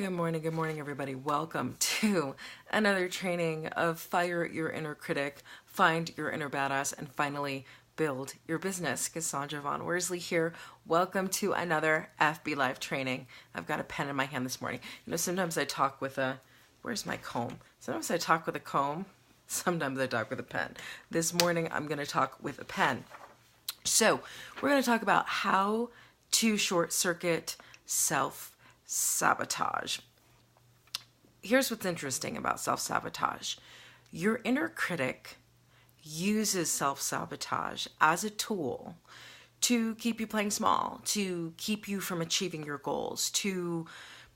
Good morning, everybody. Welcome to another training of Fire Your Inner Critic, Find Your Inner Badass, and finally build your business. Cassandra Von Worsley here. Welcome to another FB Live training. I've got a pen in my hand this morning. Sometimes I talk with where's my comb? Sometimes I talk with a comb. Sometimes I talk with a pen. This morning I'm going to talk with a pen. So we're going to talk about how to short circuit self-sabotage. Here's what's interesting about self-sabotage. Your inner critic uses self-sabotage as a tool to keep you playing small, to keep you from achieving your goals, to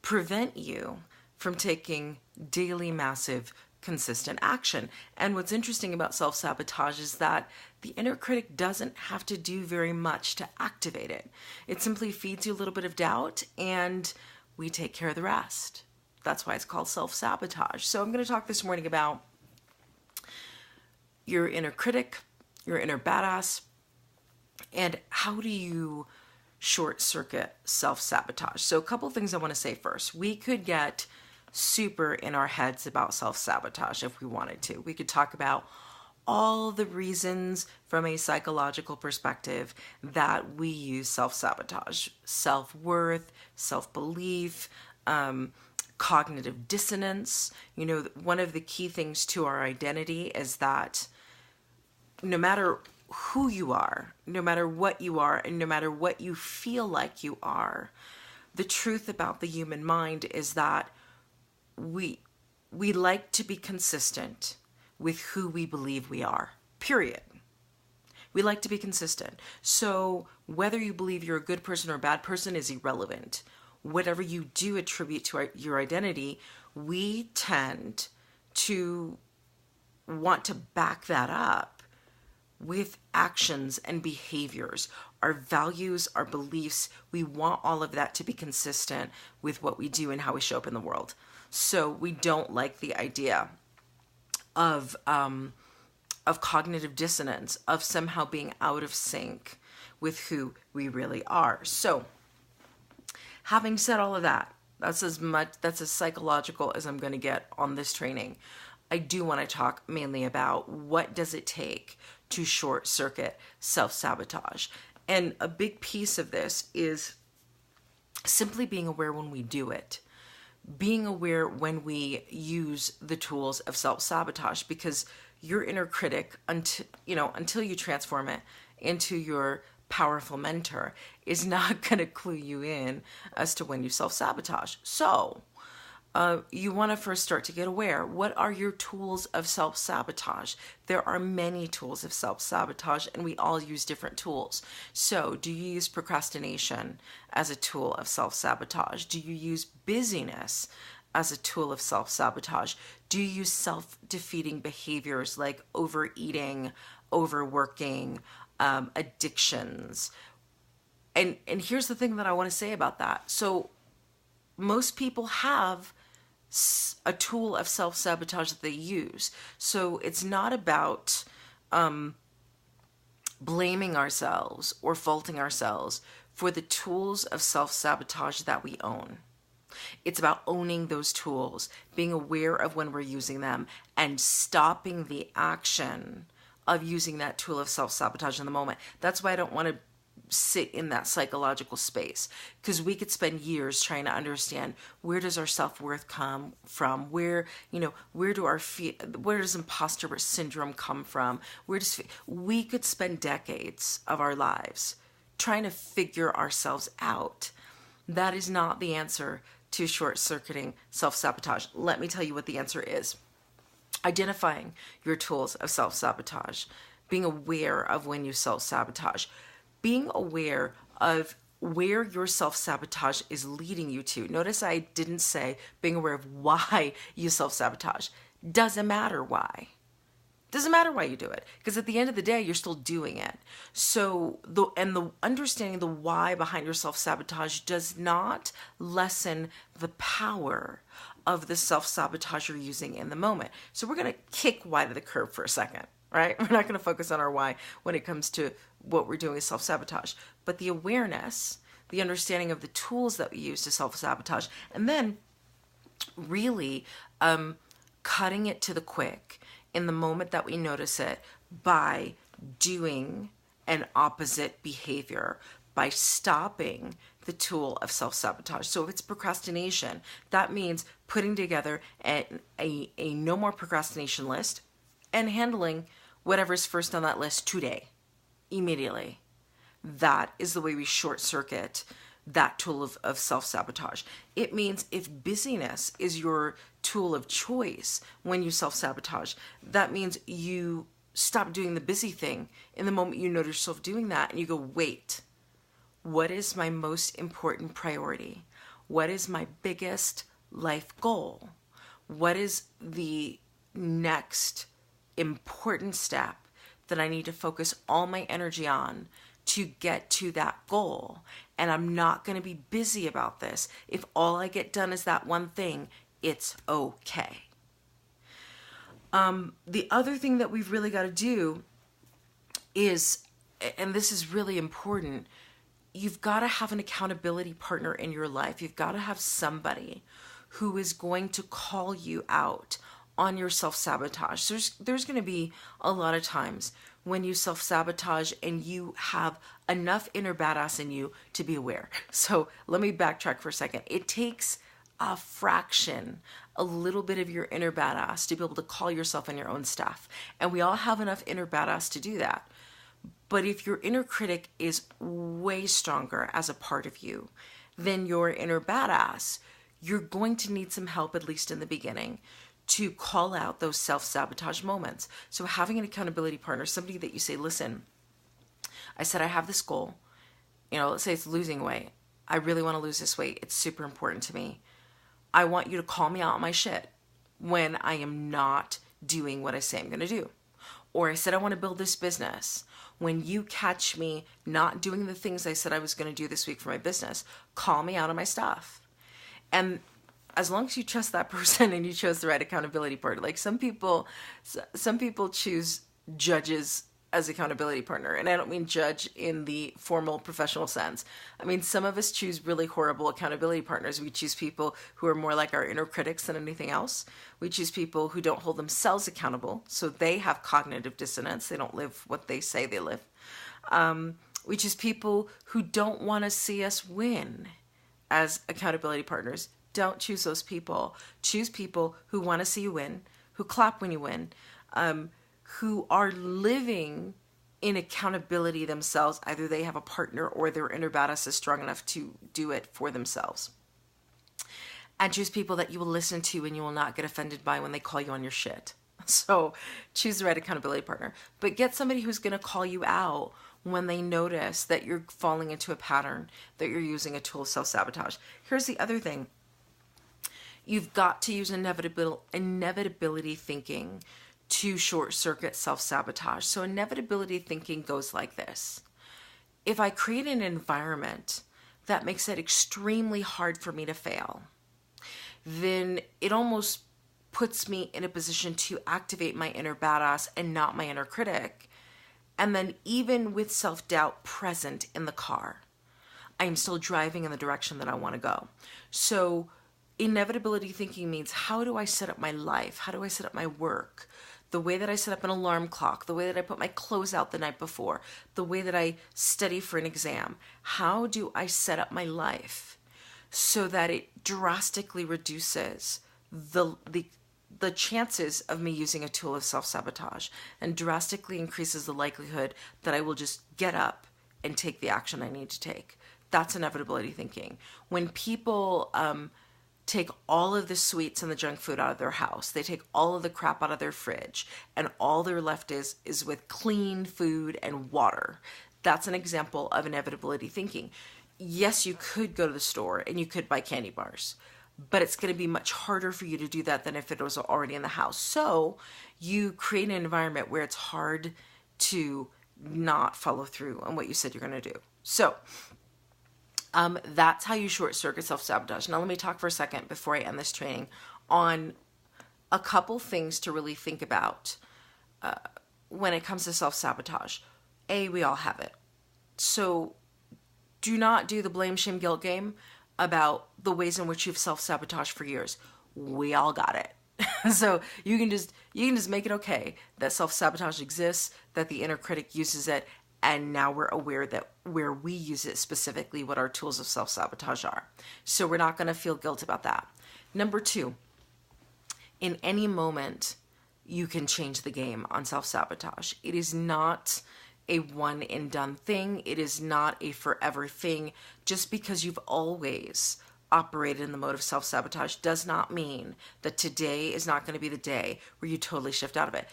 prevent you from taking daily massive consistent action. And what's interesting about self-sabotage is that the inner critic doesn't have to do very much to activate it. It simply feeds you a little bit of doubt and we take care of the rest. That's why it's called self-sabotage. So I'm going to talk this morning about your inner critic, your inner badass, and how do you short circuit self-sabotage. So a couple of things I want to say first. We could get super in our heads about self-sabotage if we wanted to. We could talk about all the reasons from a psychological perspective that we use self-sabotage. Self-worth, self-belief, cognitive dissonance. One of the key things to our identity is that no matter who you are, no matter what you are, and no matter what you feel like you are, the truth about the human mind is that we like to be consistent with who we believe we are, period. We like to be consistent. So whether you believe you're a good person or a bad person is irrelevant. Whatever you do attribute to your identity, we tend to want to back that up with actions and behaviors. Our values, our beliefs, we want all of that to be consistent with what we do and how we show up in the world. So we don't like the idea of cognitive dissonance, of somehow being out of sync with who we really are. So having said all of that, that's as psychological as I'm going to get on this training. I do want to talk mainly about what does it take to short circuit self-sabotage. And a big piece of this is simply being aware when we do it. Being aware when we use the tools of self-sabotage, because your inner critic, until you transform it into your powerful mentor, is not going to clue you in as to when you self-sabotage. So you want to first start to get aware. What are your tools of self-sabotage? There are many tools of self-sabotage, and we all use different tools. So do you use procrastination as a tool of self-sabotage? Do you use busyness as a tool of self-sabotage? Do you use self-defeating behaviors like overeating, overworking, addictions? And here's the thing that I want to say about that. So most people have a tool of self-sabotage that they use. So it's not about blaming ourselves or faulting ourselves for the tools of self-sabotage that we own. It's about owning those tools, being aware of when we're using them, and stopping the action of using that tool of self-sabotage in the moment. That's why I don't want to sit in that psychological space, because we could spend years trying to understand, where does our self-worth come from? Where does imposter syndrome come from? We could spend decades of our lives trying to figure ourselves out. That is not the answer to short-circuiting self-sabotage. Let me tell you what the answer is. Identifying your tools of self-sabotage, being aware of when you self-sabotage, being aware of where your self-sabotage is leading you to. Notice I didn't say being aware of why you self-sabotage. Doesn't matter why. Doesn't matter why you do it, because at the end of the day, you're still doing it. So the understanding the why behind your self-sabotage does not lessen the power of the self-sabotage you're using in the moment. So we're going to kick why to the curb for a second, right? We're not going to focus on our why when it comes to what we're doing with self-sabotage, but the awareness, the understanding of the tools that we use to self-sabotage, and then really cutting it to the quick in the moment that we notice it by doing an opposite behavior, by stopping the tool of self-sabotage. So if it's procrastination, that means putting together a no more procrastination list and handling whatever's first on that list today, immediately. That is the way we short circuit that tool of self-sabotage. It means if busyness is your tool of choice when you self-sabotage, that means you stop doing the busy thing in the moment you notice yourself doing that, and you go, wait, what is my most important priority? What is my biggest life goal? What is the next important step that I need to focus all my energy on to get to that goal? And I'm not going to be busy about this. If all I get done is that one thing, it's okay. The other thing that we've really got to do is, and this is really important, you've got to have an accountability partner in your life. You've got to have somebody who is going to call you out on your self-sabotage. There's going to be a lot of times when you self-sabotage and you have enough inner badass in you to be aware. So let me backtrack for a second. It takes a fraction, a little bit of your inner badass to be able to call yourself on your own stuff. And we all have enough inner badass to do that. But if your inner critic is way stronger as a part of you than your inner badass, you're going to need some help, at least in the beginning, to call out those self-sabotage moments. So having an accountability partner, somebody that you say, listen, I said I have this goal. Let's say it's losing weight. I really want to lose this weight. It's super important to me. I want you to call me out on my shit when I am not doing what I say I'm going to do. Or I said I want to build this business. When you catch me not doing the things I said I was going to do this week for my business, call me out on my stuff. And as long as you trust that person and you chose the right accountability partner, like some people choose judges as accountability partner. And I don't mean judge in the formal professional sense. I mean, some of us choose really horrible accountability partners. We choose people who are more like our inner critics than anything else. We choose people who don't hold themselves accountable, so they have cognitive dissonance. They don't live what they say they live. We choose people who don't want to see us win as accountability partners. Don't choose those people. Choose people who want to see you win, who clap when you win, who are living in accountability themselves. Either they have a partner or their inner badass is strong enough to do it for themselves. And choose people that you will listen to and you will not get offended by when they call you on your shit. So choose the right accountability partner. But get somebody who's going to call you out when they notice that you're falling into a pattern, that you're using a tool of self-sabotage. Here's the other thing. You've got to use inevitability thinking to short-circuit self-sabotage. So inevitability thinking goes like this. If I create an environment that makes it extremely hard for me to fail, then it almost puts me in a position to activate my inner badass and not my inner critic. And then even with self-doubt present in the car, I am still driving in the direction that I want to go. So inevitability thinking means, how do I set up my life? How do I set up my work? The way that I set up an alarm clock, the way that I put my clothes out the night before, the way that I study for an exam. How do I set up my life so that it drastically reduces the chances of me using a tool of self-sabotage and drastically increases the likelihood that I will just get up and take the action I need to take? That's inevitability thinking. When people take all of the sweets and the junk food out of their house, they take all of the crap out of their fridge, and all they're left is with clean food and water. That's an example of inevitability thinking. Yes, you could go to the store and you could buy candy bars, but it's going to be much harder for you to do that than if it was already in the house. So you create an environment where it's hard to not follow through on what you said you're going to do. So that's how you short circuit self-sabotage. Now let me talk for a second before I end this training on a couple things to really think about when it comes to self-sabotage. We all have it. So do not do the blame, shame, guilt game about the ways in which you've self-sabotaged for years. we all got it. So you can just make it okay that self-sabotage exists, that the inner critic uses it, and now we're aware that where we use it specifically, what our tools of self-sabotage are. So we're not going to feel guilt about that. Number 2, in any moment, you can change the game on self-sabotage. It is not a one and done thing. It is not a forever thing. Just because you've always operated in the mode of self-sabotage does not mean that today is not going to be the day where you totally shift out of it.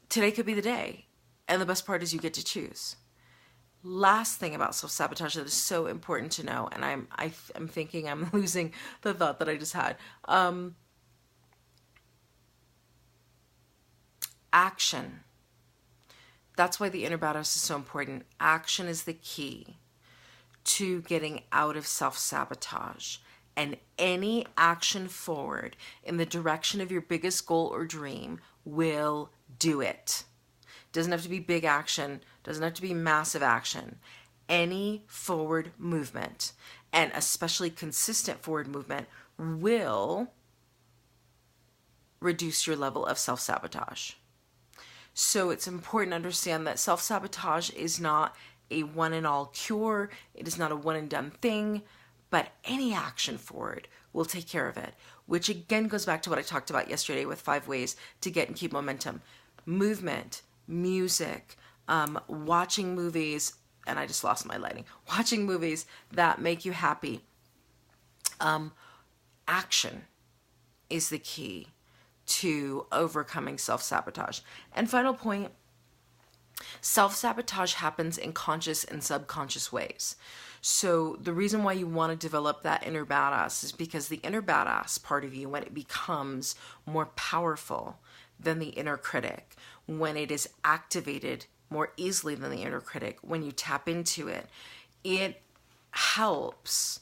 Today could be the day. And the best part is you get to choose. Last thing about self-sabotage that is so important to know, and I'm thinking I'm losing the thought that I just had. Action. That's why the inner badass is so important. Action is the key to getting out of self-sabotage. And any action forward in the direction of your biggest goal or dream will do it. Doesn't have to be big action, doesn't have to be massive action. Any forward movement, and especially consistent forward movement, will reduce your level of self-sabotage. So it's important to understand that self-sabotage is not a one and all cure. It is not a one and done thing, but any action forward will take care of it, which again goes back to what I talked about yesterday with 5 ways to get and keep momentum. Movement, music, watching movies, and I just lost my lighting. Watching movies that make you happy. Action is the key to overcoming self-sabotage. And final point, self-sabotage happens in conscious and subconscious ways. So the reason why you want to develop that inner badass is because the inner badass part of you, when it becomes more powerful than the inner critic, when it is activated more easily than the inner critic, when you tap into it, it helps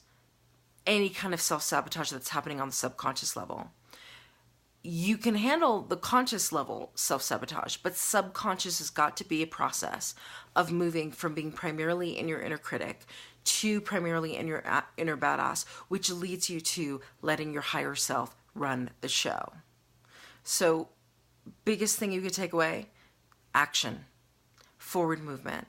any kind of self-sabotage that's happening on the subconscious level. You can handle the conscious level self-sabotage, but subconscious has got to be a process of moving from being primarily in your inner critic to primarily in your inner badass, which leads you to letting your higher self run the show. So, biggest thing you could take away, action, forward movement,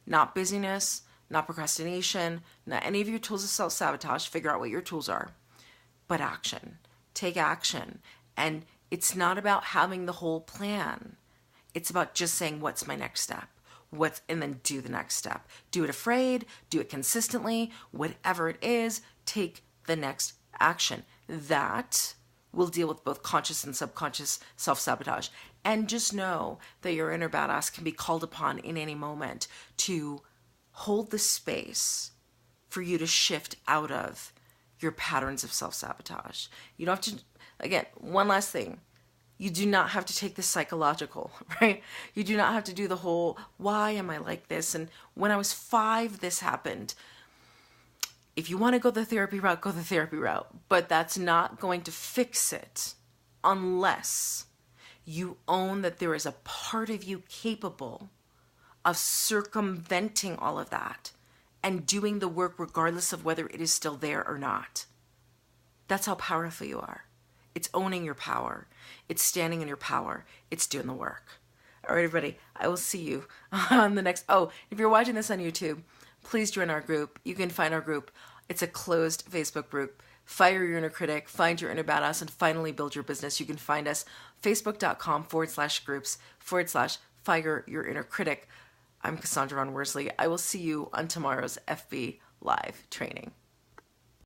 not busyness, not procrastination, not any of your tools of self-sabotage. Figure out what your tools are, but action. Take action. And it's not about having the whole plan. It's about just saying, what's my next step? And then do the next step. Do it afraid, do it consistently, whatever it is, take the next action. That will deal with both conscious and subconscious self-sabotage. And just know that your inner badass can be called upon in any moment to hold the space for you to shift out of your patterns of self-sabotage. You don't have to, again, one last thing. You do not have to take this psychological, right? You do not have to do the whole, why am I like this? And when I was 5, this happened. If you want to go the therapy route, go the therapy route. But that's not going to fix it unless you own that there is a part of you capable of circumventing all of that and doing the work regardless of whether it is still there or not. That's how powerful you are. It's owning your power. It's standing in your power. It's doing the work. All right, everybody, I will see you on the next. Oh, if you're watching this on YouTube, please join our group. You can find our group. It's a closed Facebook group. Fire your inner critic, find your inner badass, and finally build your business. You can find us facebook.com/groups/fire your inner critic. I'm Cassandra Von Worsley. I will see you on tomorrow's FB Live training.